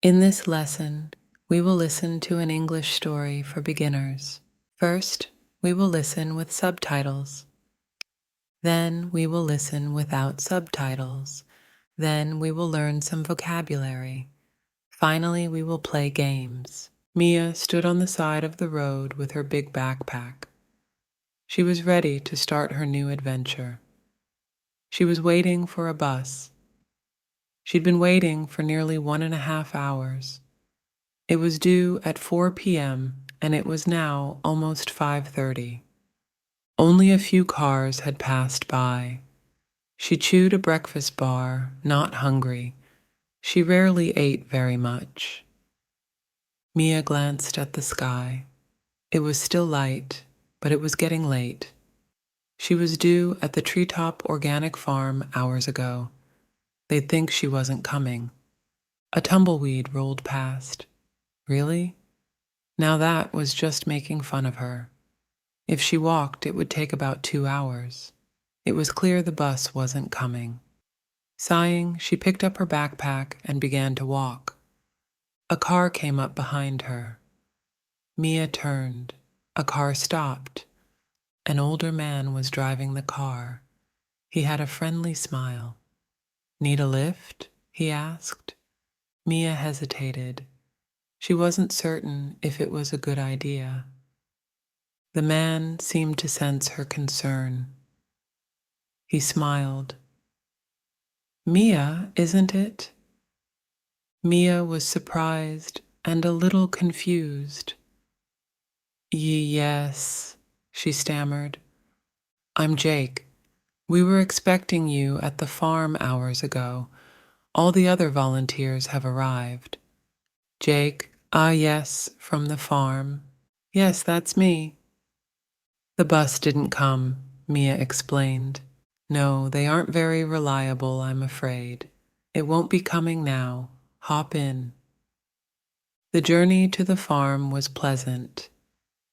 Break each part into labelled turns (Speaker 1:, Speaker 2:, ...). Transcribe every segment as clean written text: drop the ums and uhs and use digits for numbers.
Speaker 1: In this lesson, we will listen to an English story for beginners. First, we will listen with subtitles. Then we will listen without subtitles. Then we will learn some vocabulary. Finally, we will play games. Mia stood on the side of the road with her big backpack. She was ready to start her new adventure. She was waiting for a bus. She'd been waiting for nearly 1.5 hours. It was due at 4 p.m., and it was now almost 5:30. Only a few cars had passed by. She chewed a breakfast bar, not hungry. She rarely ate very much. Mia glanced at the sky. It was still light, but it was getting late. She was due at the Treetop Organic Farm hours ago. They'd think she wasn't coming. A tumbleweed rolled past. Really? Now that was just making fun of her. If she walked, it would take about 2 hours. It was clear the bus wasn't coming. Sighing, she picked up her backpack and began to walk. A car came up behind her. Mia turned. A car stopped. An older man was driving the car. He had a friendly smile. "Need a lift?" he asked. Mia hesitated. She wasn't certain if it was a good idea. The man seemed to sense her concern. He smiled. "Mia, isn't it?" Mia was surprised and a little confused. "Yes," she stammered. "I'm Jake. We were expecting you at the farm hours ago. All the other volunteers have arrived." Jake, yes, from the farm. Yes, that's me. The bus didn't come, Mia explained. No, they aren't very reliable, I'm afraid. It won't be coming now. Hop in. The journey to the farm was pleasant.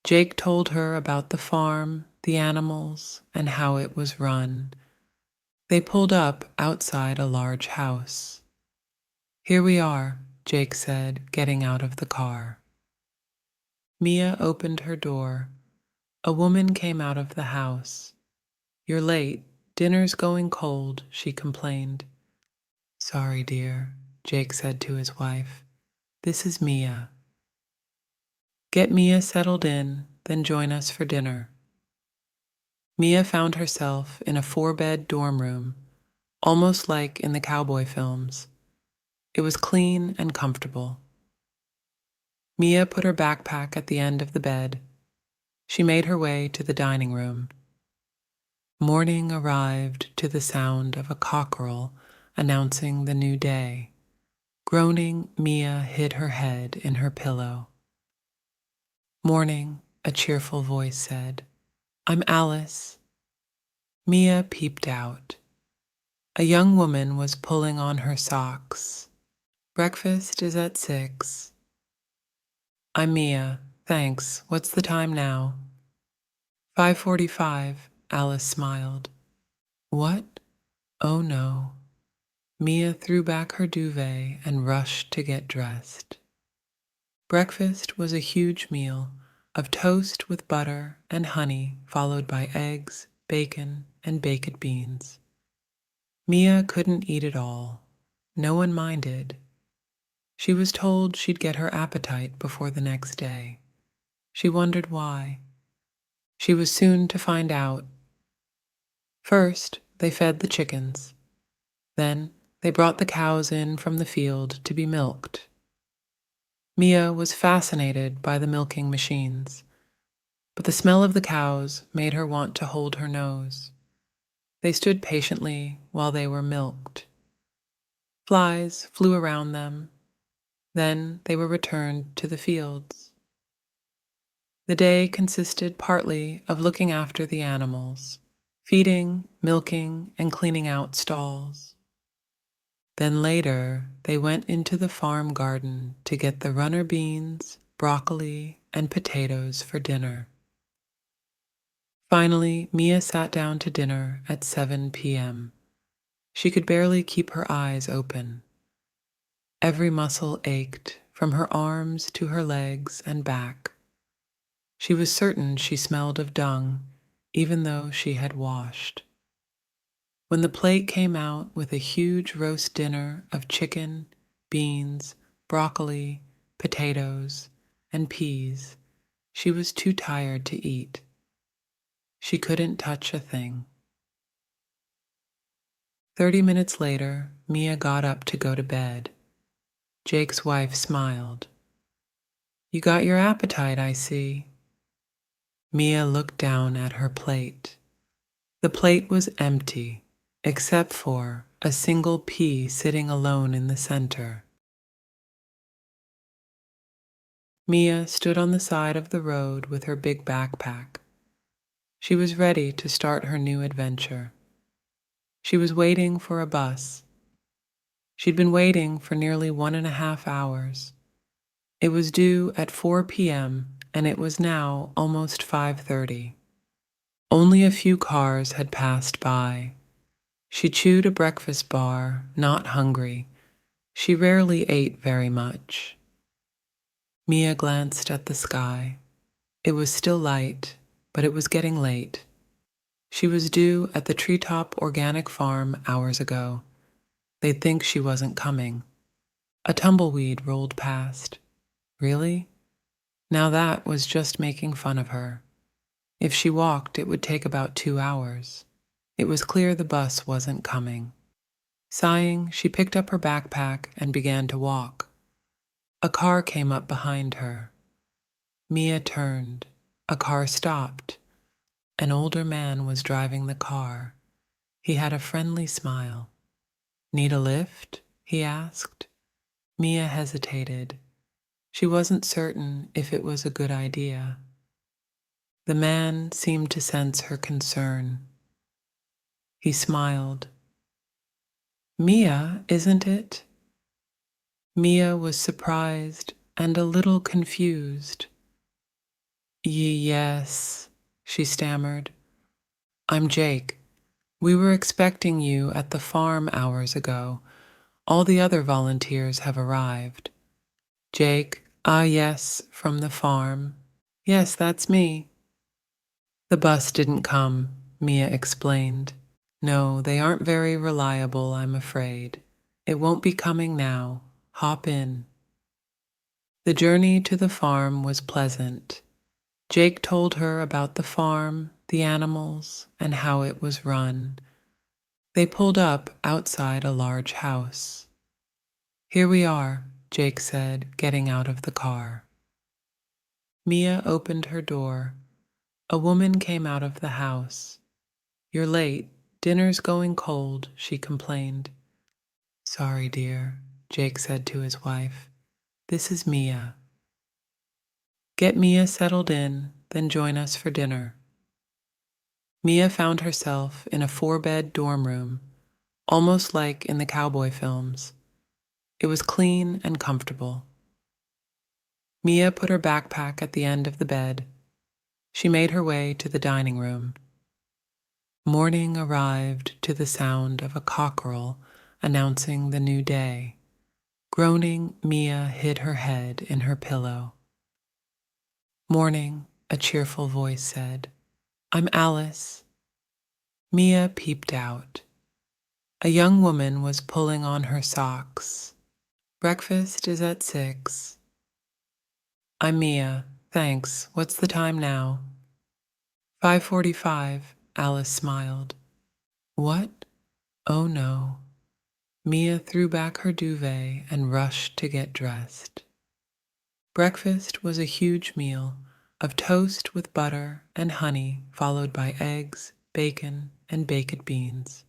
Speaker 1: Jake told her about the farm, the animals, and how it was run. They pulled up outside a large house. "Here we are," Jake said, getting out of the car. Mia opened her door. A woman came out of the house. "You're late. Dinner's going cold," she complained. "Sorry, dear," Jake said to his wife. "This is Mia." "Get Mia settled in, then join us for dinner." Mia found herself in a 4-bed dorm room, almost like in the cowboy films. It was clean and comfortable. Mia put her backpack at the end of the bed. She made her way to the dining room. Morning arrived to the sound of a cockerel announcing the new day. Groaning, Mia hid her head in her pillow. "Morning," a cheerful voice said. "I'm Alice." Mia peeped out. A young woman was pulling on her socks. "Breakfast is at 6. "I'm Mia. Thanks. What's the time now?" 5:45, Alice smiled. "What? Oh no." Mia threw back her duvet and rushed to get dressed. Breakfast was a huge meal of toast with butter and honey, followed by eggs, bacon, and baked beans. Mia couldn't eat it all. No one minded. She was told she'd get her appetite before the next day. She wondered why. She was soon to find out. First, they fed the chickens. Then, they brought the cows in from the field to be milked. Mia was fascinated by the milking machines, but the smell of the cows made her want to hold her nose. They stood patiently while they were milked. Flies flew around them. Then they were returned to the fields. The day consisted partly of looking after the animals, feeding, milking, and cleaning out stalls. Then later, they went into the farm garden to get the runner beans, broccoli, and potatoes for dinner. Finally, Mia sat down to dinner at 7 p.m. She could barely keep her eyes open. Every muscle ached, from her arms to her legs and back. She was certain she smelled of dung, even though she had washed. When the plate came out with a huge roast dinner of chicken, beans, broccoli, potatoes, and peas, she was too tired to eat. She couldn't touch a thing. 30 minutes later, Mia got up to go to bed. Jake's wife smiled. "You got your appetite, I see." Mia looked down at her plate. The plate was empty, except for a single pea sitting alone in the center. Mia stood on the side of the road with her big backpack. She was ready to start her new adventure. She was waiting for a bus. She'd been waiting for nearly 1.5 hours. It was due at 4 p.m., and it was now almost 5:30. Only a few cars had passed by. She chewed a breakfast bar, not hungry. She rarely ate very much. Mia glanced at the sky. It was still light, but it was getting late. She was due at the Treetop Organic Farm hours ago. They'd think she wasn't coming. A tumbleweed rolled past. Really? Now that was just making fun of her. If she walked, it would take about 2 hours. It was clear the bus wasn't coming. Sighing, she picked up her backpack and began to walk. A car came up behind her. Mia turned. A car stopped. An older man was driving the car. He had a friendly smile. "Need a lift?" he asked. Mia hesitated. She wasn't certain if it was a good idea. The man seemed to sense her concern. He smiled. "Mia, isn't it?" Mia was surprised and a little confused. "Yes," she stammered. "I'm Jake. We were expecting you at the farm hours ago. All the other volunteers have arrived." "Jake, yes, from the farm. Yes, that's me." "The bus didn't come," Mia explained. "No, they aren't very reliable, I'm afraid. It won't be coming now. Hop in." The journey to the farm was pleasant. Jake told her about the farm, the animals, and how it was run. They pulled up outside a large house. "Here we are," Jake said, getting out of the car. Mia opened her door. A woman came out of the house. "You're late. Dinner's going cold," she complained. "Sorry, dear," Jake said to his wife. "This is Mia." "Get Mia settled in, then join us for dinner." Mia found herself in a 4-bed dorm room, almost like in the cowboy films. It was clean and comfortable. Mia put her backpack at the end of the bed. She made her way to the dining room. Morning arrived to the sound of a cockerel announcing the new day. Groaning, Mia hid her head in her pillow. "Morning," a cheerful voice said. "I'm Alice." Mia peeped out. A young woman was pulling on her socks. "Breakfast is at 6. "I'm Mia. Thanks. What's the time now?" 5:45, Alice smiled. "What? Oh no." Mia threw back her duvet and rushed to get dressed. Breakfast was a huge meal of toast with butter and honey, followed by eggs, bacon, and baked beans.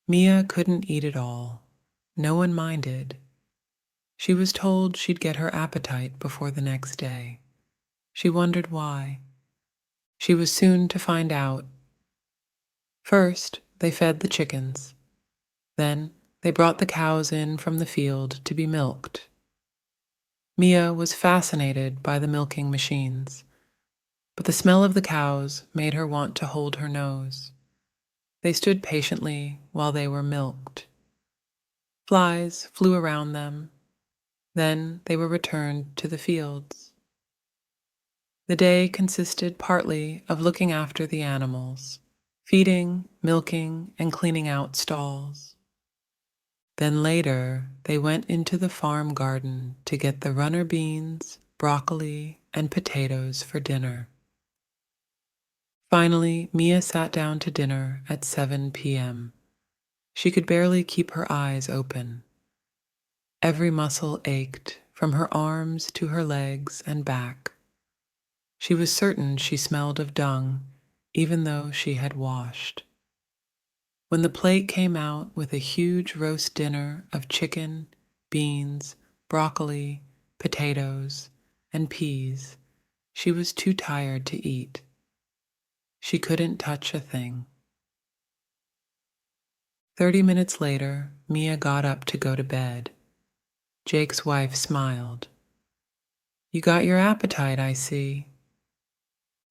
Speaker 1: Mia couldn't eat it all. No one minded. She was told she'd get her appetite before the next day. She wondered why. She was soon to find out. First, they fed the chickens. Then, they brought the cows in from the field to be milked. Mia was fascinated by the milking machines, but the smell of the cows made her want to hold her nose. They stood patiently while they were milked. Flies flew around them. Then they were returned to the fields. The day consisted partly of looking after the animals, feeding, milking, and cleaning out stalls. Then later, they went into the farm garden to get the runner beans, broccoli, and potatoes for dinner. Finally, Mia sat down to dinner at 7 p.m. She could barely keep her eyes open. Every muscle ached, from her arms to her legs and back. She was certain she smelled of dung, even though she had washed. When the plate came out with a huge roast dinner of chicken, beans, broccoli, potatoes, and peas, she was too tired to eat. She couldn't touch a thing. 30 minutes later, Mia got up to go to bed. Jake's wife smiled. "You got your appetite, I see."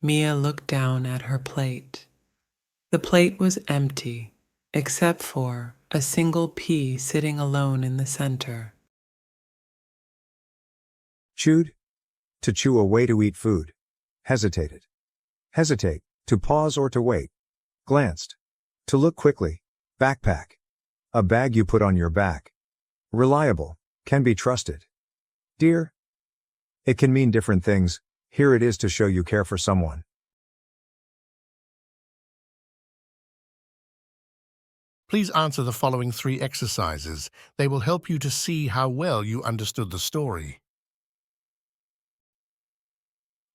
Speaker 1: Mia looked down at her plate. The plate was empty, except for a single pea sitting alone in the center.
Speaker 2: Chewed. To chew a way to eat food. Hesitated. Hesitate. To pause or to wait. Glanced. To look quickly. Backpack. A bag you put on your back. Reliable. Can be trusted. Dear. It can mean different things. Here it is to show you care for someone.
Speaker 3: Please answer the following 3 exercises. They will help you to see how well you understood the story.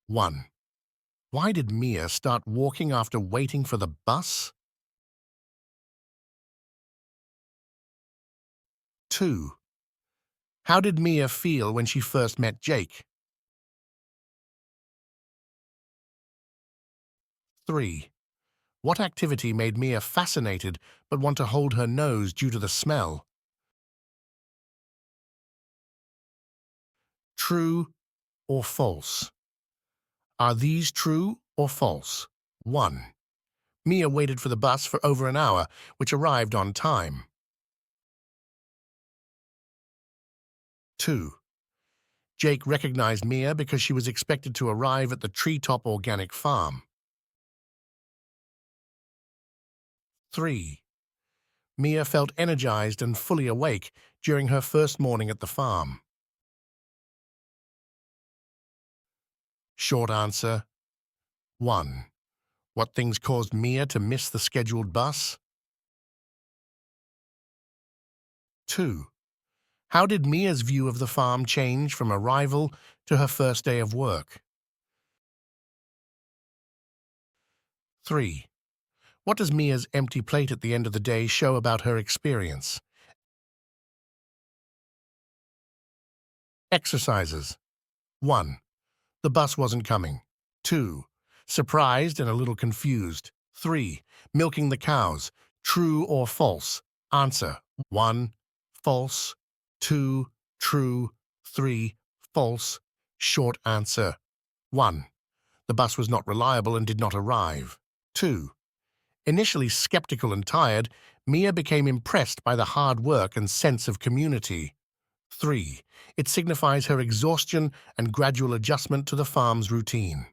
Speaker 3: 1. Why did Mia start walking after waiting for the bus? 2. How did Mia feel when she first met Jake? 3. What activity made Mia fascinated but want to hold her nose due to the smell? True or false? Are these true or false? 1. Mia waited for the bus for over an hour, which arrived on time. 2. Jake recognized Mia because she was expected to arrive at the Treetop Organic Farm. 3. Mia felt energized and fully awake during her first morning at the farm. Short answer. 1. What things caused Mia to miss the scheduled bus? 2. How did Mia's view of the farm change from arrival to her first day of work? 3. What does Mia's empty plate at the end of the day show about her experience? Exercises. 1. The bus wasn't coming. 2. Surprised and a little confused. 3. Milking the cows. True or false? Answer. 1. False. 2. True. 3. False. Short answer. 1. The bus was not reliable and did not arrive. 2. Initially skeptical and tired, Mia became impressed by the hard work and sense of community. 3. It signifies her exhaustion and gradual adjustment to the farm's routine.